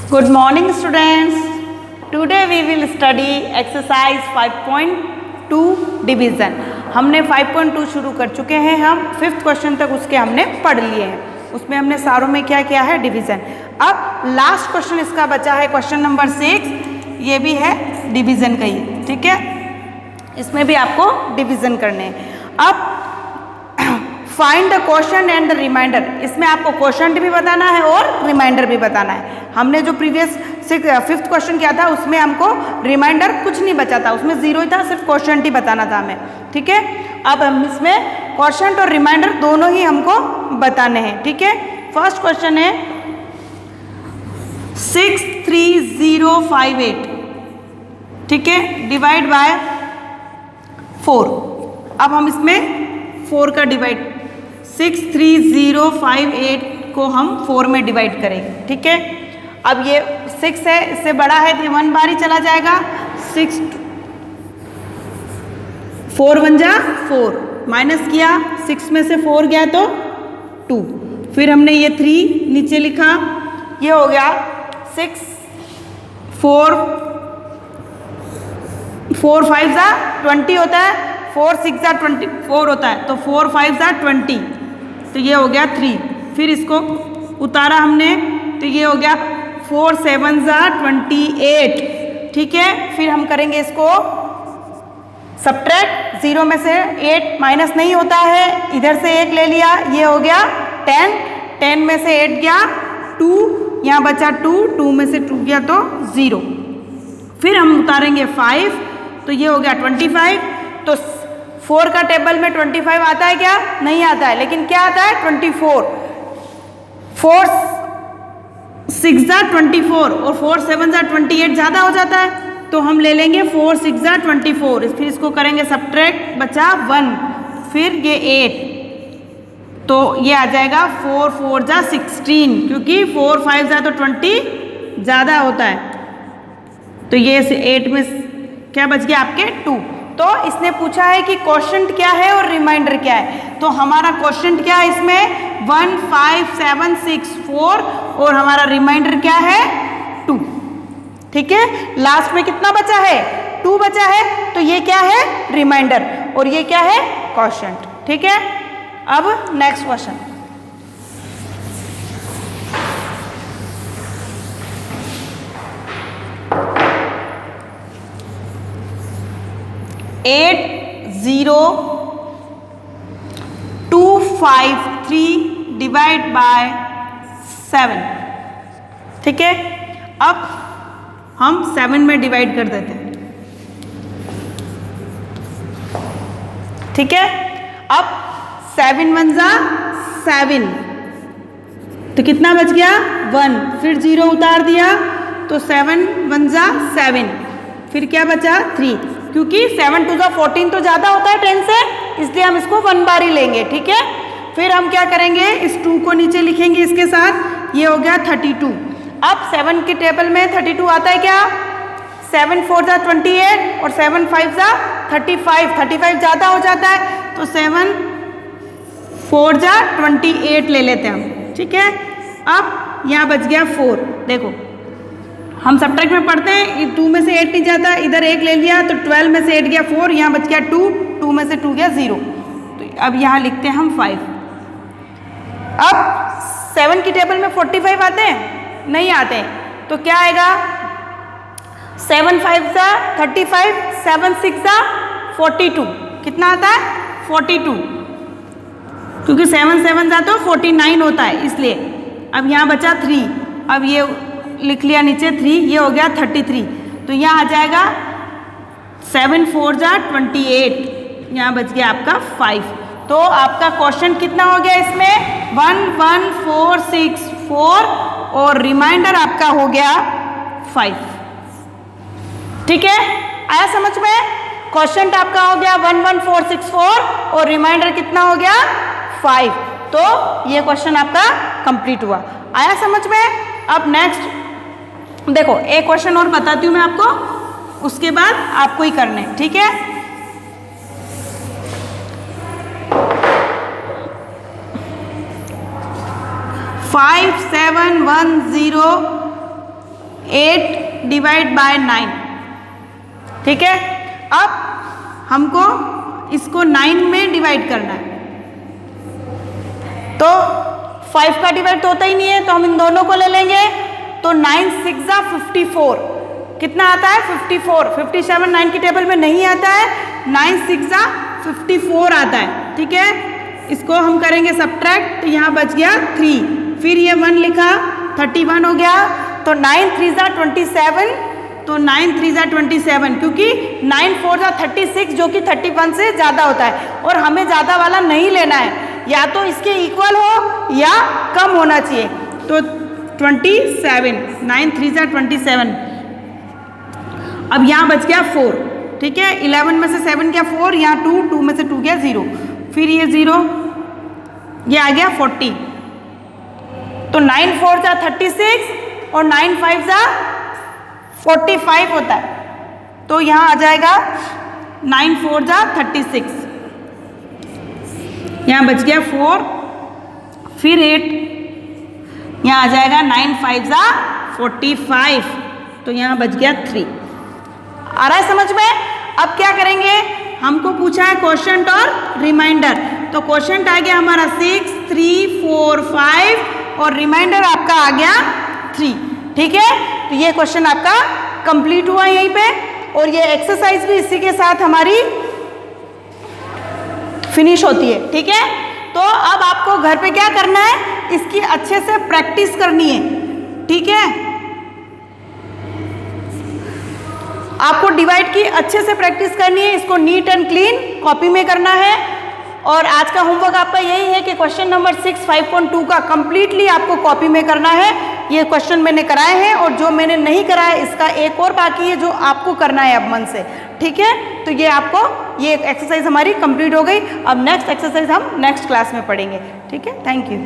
Good morning students. Today we will study exercise 5.2 division. हमने 5.2 शुरू कर चुके हैं. हम 5th क्वेश्चन तक उसके हमने पढ़ लिए हैं. उसमें हमने सारों में क्या किया है, डिवीज़न. अब लास्ट क्वेश्चन इसका बचा है क्वेश्चन नंबर 6. ये भी है डिवीज़न का ही, ठीक है. इसमें भी आपको डिवीज़न करने हैं. अब find the quotient and the remainder. इसमें आपको क्वोशंट भी बताना है और रिमाइंडर भी बताना है. हमने जो प्रीवियस 5th क्वेश्चन किया था उसमें हमको रिमाइंडर कुछ नहीं बचा था, उसमें 0 ही था, सिर्फ क्वोशंट ही बताना था हमें, ठीक है. अब हम इसमें क्वोशंट और रिमाइंडर दोनों ही हमको बताने हैं, ठीक है. फर्स्ट क्वेश्चन है 63058, ठीक है, डिवाइड बाय 4. अब हम इसमें 4 का डिवाइड 63058 को हम 4 में डिवाइड करेंगे, ठीक है. अब ये 6 है, इससे बड़ा है तो 1 बार ही चला जाएगा. 6 4 1 जा 4, माइनस किया, 6 में से 4 गया तो 2. फिर हमने ये 3 नीचे लिखा, ये हो गया 6 4 4 5 जा 20 होता है, 4 6 जा 24 होता है, तो 4 5 जा 20, तो ये हो गया 3. फिर इसको उतारा हमने, तो ये हो गया 4 7 जा 28, ठीक है. फिर हम करेंगे इसको सब्ट्रैक्ट. 0 में से 8 माइनस नहीं होता है, इधर से 1 ले लिया, ये हो गया 10. 10 में से 8 गया 2, यहाँ बचा 2, 2 में से 2 गया तो 0. फिर हम उतारेंगे 5, तो ये हो गया 25. तो 4 का टेबल में 25 आता है क्या? नहीं आता है, लेकिन क्या आता है 24. 4 6 जा 24 और 4 7 जा 28 ज़्यादा हो जाता है, तो हम ले लेंगे 4 6 जा 24. फिर इसको करेंगे सब्ट्रैक्ट, बचा 1, फिर ये 8, तो ये आ जाएगा 4 4 जा 16, क्योंकि 4 5 जा तो 20 ज़्यादा होता है, तो ये 8 में क्या बच गया आपके 2. तो इसने पूछा है कि क्वोशंट क्या है और रिमाइंडर क्या है. तो हमारा क्वोशंट क्या है इसमें 1 5 7 6 4 और हमारा रिमाइंडर क्या है 2, ठीक है. लास्ट में कितना बचा है? 2 बचा है, तो ये क्या है रिमाइंडर और ये क्या है क्वोशंट, ठीक है. अब next question. Eight 0 2 5 3 divide by 7, ठीक है. अब हम 7 में डिवाइड कर देते हैं, ठीक है. अब 7 1 जा 7, तो कितना बच गया 1, फिर 0 उतार दिया, तो 7 1 जा 7, फिर क्या बचा 3, क्योंकि 7 2 जा 14 तो ज़्यादा होता है 10 से, इसलिए हम इसको 1 बार ही लेंगे, ठीक है. फिर हम क्या करेंगे, इस 2 को नीचे लिखेंगे इसके साथ, ये हो गया 32. अब 7 के टेबल में 32 आता है क्या? 7 4 जा 28 और 7 5 जा 35, 35 ज़्यादा हो जाता है, तो 7 4 जा 28 ले लेते हैं हम, ठीक है. अब यहाँ बच गया 4. देखो हम सब्ट्रैक्ट में पढ़ते हैं, 2 में से 8 नहीं जाता, इधर 1 ले लिया, तो 12 में से 8 गया 4, यहाँ बच गया 2, 2 में से 2 गया 0. तो अब यहाँ लिखते हैं हम 5. अब 7 की टेबल में 45 आते हैं? नहीं आते, तो क्या आएगा 7 5 जा 35, 7 6 जा 42, कितना आता है 42, क्योंकि 7 7 जा तो 49 होता है, इसलिए. अब यहाँ बचा 3, अब ये लिख लिया नीचे 3, ये हो गया 33, तो यहाँ आ जाएगा 7 4 जा 28, यहाँ बच गया आपका 5. तो आपका क्वेश्चन कितना हो गया इसमें 1 1 4 6 4 और रिमाइंडर आपका हो गया 5, ठीक है. आया समझ में? क्वेश्चन आपका हो गया 1 1 4 6 4 और रिमाइंडर कितना हो गया 5. तो ये क्वेश्चन आपका कंप्लीट हुआ. आया समझ में? अब नेक्स्ट देखो, एक क्वेश्चन और बताती हूँ मैं आपको, उसके बाद आपको ही करने, ठीक है. 5 7 1 0 8 डिवाइड बाय 9, ठीक है। अब हमको इसको 9 में डिवाइड करना है, तो 5 का डिवाइड तो होता ही नहीं है, तो हम इन दोनों को ले लेंगे। तो 9 6 जा 54, कितना आता है 54। 57 9 की टेबल में नहीं आता है, 9 6 जा 54 आता है, ठीक है। इसको हम करेंगे सब्ट्रैक्ट, तो यहाँ बच गया 3, फिर ये 1 लिखा, 31 हो गया। तो 9 3 जा 27, तो 9 3 जा 27, क्योंकि 9 4 जा 36 जो कि 31 से ज़्यादा होता है, और हमें ज़्यादा वाला नहीं लेना है, या तो इसके इक्वल हो या कम होना चाहिए। तो 27, 9 3 जा 27। अब यहाँ बच गया 4, ठीक है। 11 में से 7 गया 4, यहाँ 2, 2 में से 2 गया 0, फिर ये 0, ये आ गया 40। तो 9 4 जा 36 और 9 5 जा 45 होता है, तो यहाँ आ जाएगा 9 4 जा 36, यहाँ बच गया 4, फिर 8, यहाँ आ जाएगा 9 5 जा 45, तो यहाँ बच गया 3। आ रहा है समझ में? अब क्या करेंगे, हमको पूछा है क्वोशंट और रिमाइंडर, तो क्वोशंट आ गया हमारा 6 3 4 5 और रिमाइंडर आपका आ गया 3, ठीक है। तो ये क्वेश्चन आपका कंप्लीट हुआ यहीं पे, और ये एक्सरसाइज भी इसी के साथ हमारी फिनिश होती है, ठीक है। तो अब आपको घर पे क्या करना है, इसकी अच्छे से प्रैक्टिस करनी है, ठीक है। आपको डिवाइड की अच्छे से प्रैक्टिस करनी है, इसको नीट एंड क्लीन कॉपी में करना है। और आज का होमवर्क आपका यही है कि क्वेश्चन नंबर 6 5.2 का कंप्लीटली आपको कॉपी में करना है। ये क्वेश्चन मैंने कराए हैं, और जो मैंने नहीं कराया इसका एक और बाकी है जो आपको करना है अब मन से, ठीक है। तो ये आपको ये एक्सरसाइज हमारी कंप्लीट हो गई। अब नेक्स्ट एक्सरसाइज हम नेक्स्ट क्लास में पढ़ेंगे, ठीक है। Thank you.